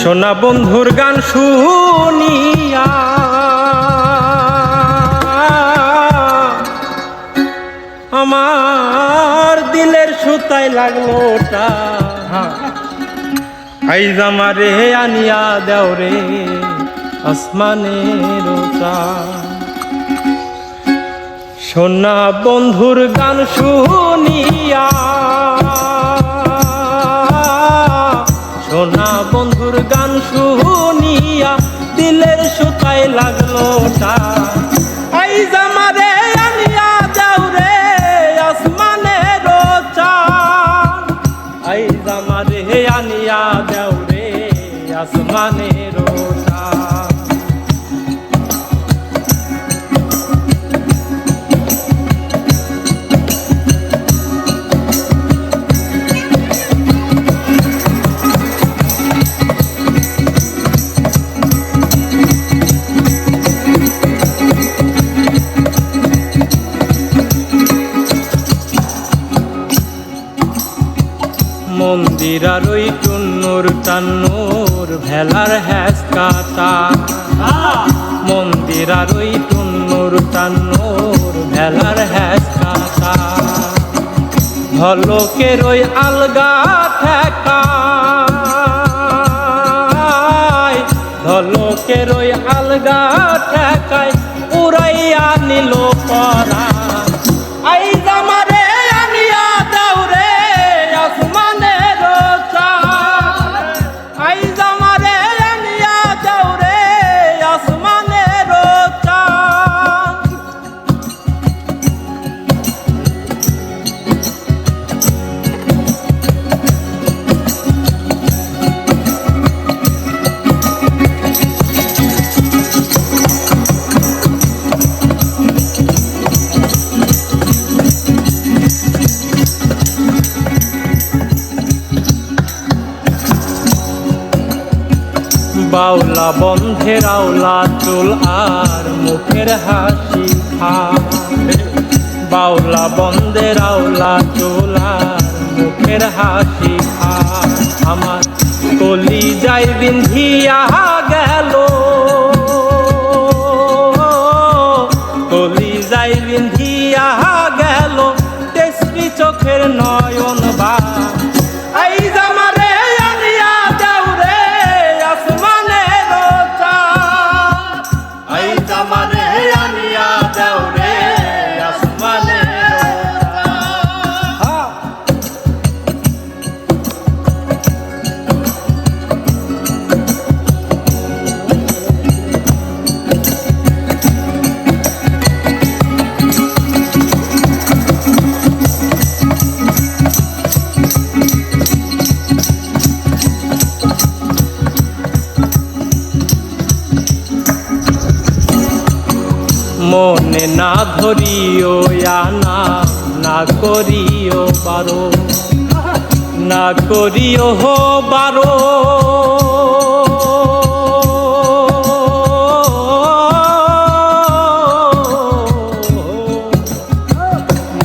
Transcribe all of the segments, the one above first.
সোনা বন্ধুর গান শুনিয়া আমার দিলের সুতায় লাগলো ওটা আইজ আমারে আনিয়া দেও রে আসমানের সোনা বন্ধুর গান শুনিয়া সোনা বন্ধুর গান শুনিয়া দিলের সুতায় লাগলো ওটা আইজ আমারে আনিয়া দেও রে আসমানের চাঁদ আইজ আমারে আনিয়া দেও রে আসমানের চাঁদ মন্দির আর ওই টুন্নুর টান্নুর ভেলার হ্যাস কাটা মন্দির আর ওই টুন্নুর টান্নুর ভেলার হ্যাস কাটা ভলকের ওই আলগা ঠেকায় ভলকের ওই আলগা ঠেকায় উড়াইয়া নিল পরা আইজ আমারে আনিয়া দাও রে আসমানের চাঁদ আইজ আমারে আনিয়া দাও রে আসমানের চাঁদ বাউলা বন্ধের আওলা চুল আর মুখের হাসি খা বাউলা বন্ধের আওলা চুল আর মুখের হাসি খা আমার কলি যাই বিন্ধিয়া গেল কলি যাই বিন্ধিয়া গেল তেসরি চোখের নয়ন বা আইজ আমারে আনিয়া দাও রে আসমানের চাঁদ আইজ আমারে আনিয়া দাও রে আসমানের চাঁদ মনে না ধরিও আনা না করিও বারো না করিও হো বারো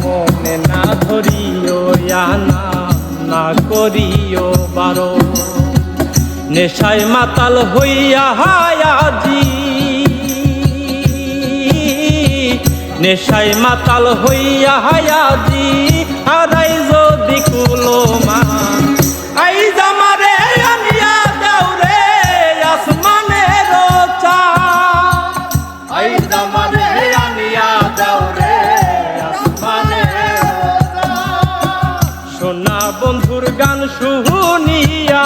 মনে না ধরিও আনা না করিও বারো নেশায় মাতাল হইয়া হায়াজি নেশায় মাতাল হইয়া হায়াজি হারাই যদি কুলমা আইজ আমারে আনিয়া দাও রে আসমানের চাঁদ আইজ আমারে আনিয়া দাও রে আসমানের চাঁদ সোনা বন্ধুর গান শুনিয়া